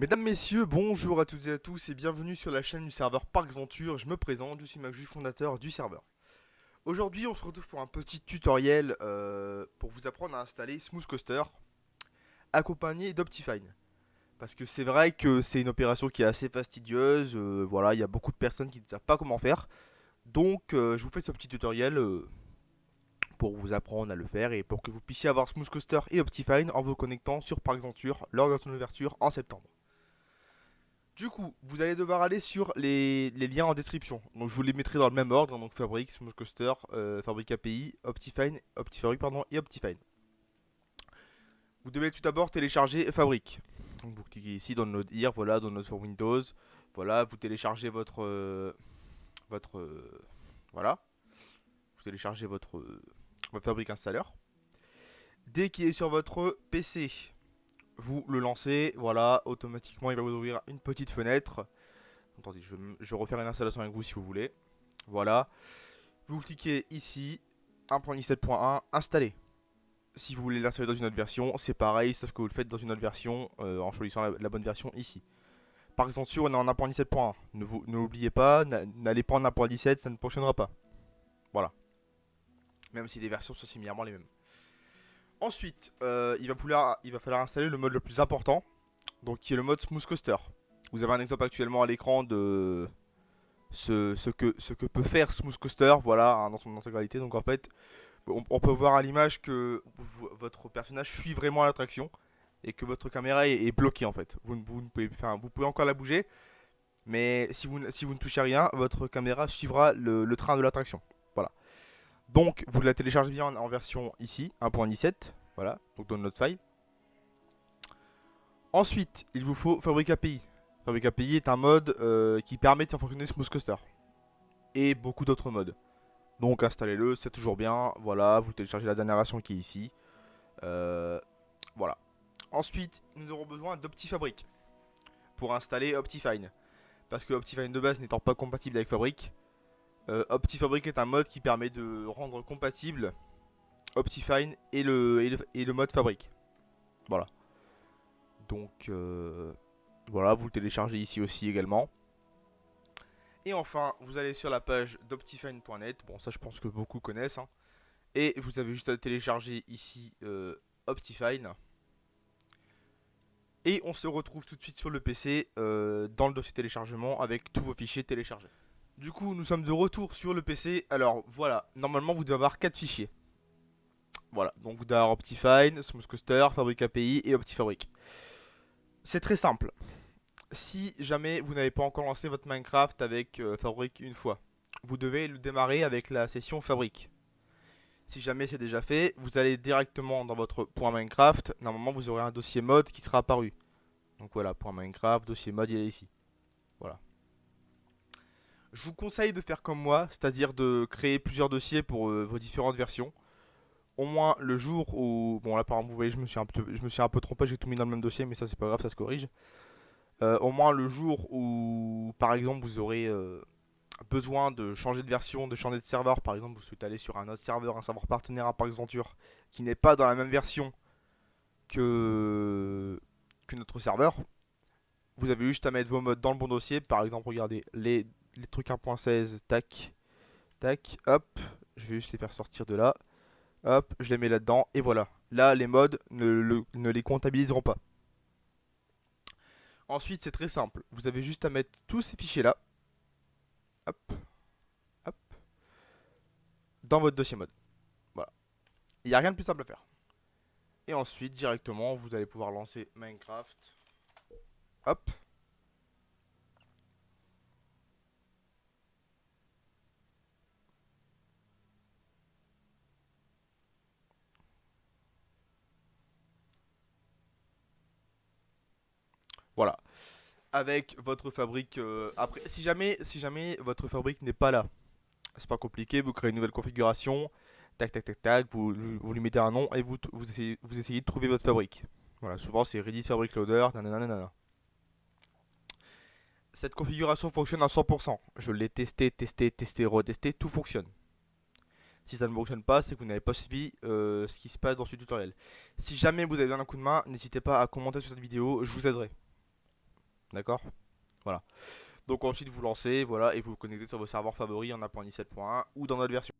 Mesdames, messieurs, bonjour à toutes et à tous et bienvenue sur la chaîne du serveur Parkventure. Je me présente, je suis Maxju, fondateur du serveur. Aujourd'hui, on se retrouve pour un petit tutoriel pour vous apprendre à installer Smooth Coaster accompagné d'Optifine. Parce que c'est vrai que c'est une opération qui est assez fastidieuse, voilà, il y a beaucoup de personnes qui ne savent pas comment faire. Donc, je vous fais ce petit tutoriel pour vous apprendre à le faire et pour que vous puissiez avoir Smooth Coaster et Optifine en vous connectant sur Parkventure lors de son ouverture en septembre. Du coup, vous allez devoir aller sur les liens en description. Donc je vous les mettrai dans le même ordre, donc Fabric, Smooth Coaster, Fabric API, Optifine, Optifabric pardon, et Optifine. Vous devez tout d'abord télécharger Fabric. Donc vous cliquez ici dans Download Here, voilà, Download for Windows. Voilà, vous téléchargez voilà, vous téléchargez votre Fabric installeur. Dès qu'il est sur votre PC, vous le lancez, voilà, automatiquement il va vous ouvrir une petite fenêtre. Attendez, je vais refaire une installation avec vous si vous voulez. Voilà. Vous cliquez ici, 1.17.1, installer. Si vous voulez l'installer dans une autre version, c'est pareil, sauf que vous le faites dans une autre version en choisissant la bonne version ici. Par exemple, si on est en 1.17.1, ne l'oubliez pas, n'allez pas en 1.17, ça ne fonctionnera pas. Voilà. Même si les versions sont similairement les mêmes. Ensuite, il va falloir installer le mode le plus important, donc qui est le mode Smooth Coaster. Vous avez un exemple actuellement à l'écran de ce que peut faire Smooth Coaster, voilà, hein, dans son intégralité. Donc en fait, on peut voir à l'image que votre personnage suit vraiment l'attraction et que votre caméra est bloquée en fait. Vous pouvez encore la bouger, mais si vous ne touchez à rien, votre caméra suivra le train de l'attraction. Voilà. Donc vous la téléchargez bien en version ici, 1.17. Voilà, donc dans notre file. Ensuite, il vous faut Fabric API. Fabric API est un mode qui permet de faire fonctionner Smooth Coaster et beaucoup d'autres modes. Donc installez-le, c'est toujours bien. Voilà, vous téléchargez la dernière version qui est ici. Voilà. Ensuite, nous aurons besoin d'Optifabric pour installer Optifine. Parce que Optifine de base n'étant pas compatible avec Fabric, Optifabric est un mode qui permet de rendre compatible Optifine et le mode Fabric. Voilà. Donc voilà, vous le téléchargez ici aussi également. Et enfin, vous allez sur la page d'Optifine.net. Bon, ça je pense que beaucoup connaissent, hein. Et vous avez juste à télécharger ici Optifine. Et on se retrouve tout de suite sur le PC dans le dossier téléchargement avec tous vos fichiers téléchargés. Du coup, nous sommes de retour sur le PC. Alors voilà, normalement vous devez avoir 4 fichiers. Voilà, donc vous devez avoir Optifine, Smooth Coaster, Fabric API et Optifabric. C'est très simple. Si jamais vous n'avez pas encore lancé votre Minecraft avec Fabric une fois, vous devez le démarrer avec la session Fabric. Si jamais c'est déjà fait, vous allez directement dans votre point Minecraft. Normalement, vous aurez un dossier mode qui sera apparu. Donc voilà, point Minecraft, dossier mode, il est ici. Voilà. Je vous conseille de faire comme moi, c'est-à-dire de créer plusieurs dossiers pour vos différentes versions. Au moins le jour où... Bon là par exemple vous voyez je me suis un peu trompé, j'ai tout mis dans le même dossier mais ça c'est pas grave, ça se corrige. Au moins le jour où par exemple vous aurez besoin de changer de version, de changer de serveur, par exemple vous souhaitez aller sur un autre serveur, un serveur partenaire à Parkventure qui n'est pas dans la même version que, que notre serveur, vous avez juste à mettre vos modes dans le bon dossier. Par exemple regardez les trucs 1.16, tac, tac, hop, je vais juste les faire sortir de là. Hop, je les mets là-dedans et voilà. Là, les modes ne les comptabiliseront pas. Ensuite, c'est très simple. Vous avez juste à mettre tous ces fichiers-là, hop, hop, dans votre dossier mode. Voilà. Il n'y a rien de plus simple à faire. Et ensuite, directement, vous allez pouvoir lancer Minecraft. Hop. Voilà. Avec votre fabrique. Après, si jamais votre fabrique n'est pas là, c'est pas compliqué. Vous créez une nouvelle configuration. Tac, tac, tac, tac. Vous lui mettez un nom et vous essayez de trouver votre fabrique. Voilà, souvent c'est Redis Fabric Loader, nanana, nanana. Cette configuration fonctionne à 100%. Je l'ai testé, testé, testé, retesté, tout fonctionne. Si ça ne fonctionne pas, c'est que vous n'avez pas suivi ce qui se passe dans ce tutoriel. Si jamais vous avez besoin d'un coup de main, n'hésitez pas à commenter sur cette vidéo, je vous aiderai. D'accord? Voilà. Donc ensuite vous lancez, voilà, et vous vous connectez sur vos serveurs favoris en appuyant 17.1 ou dans notre version.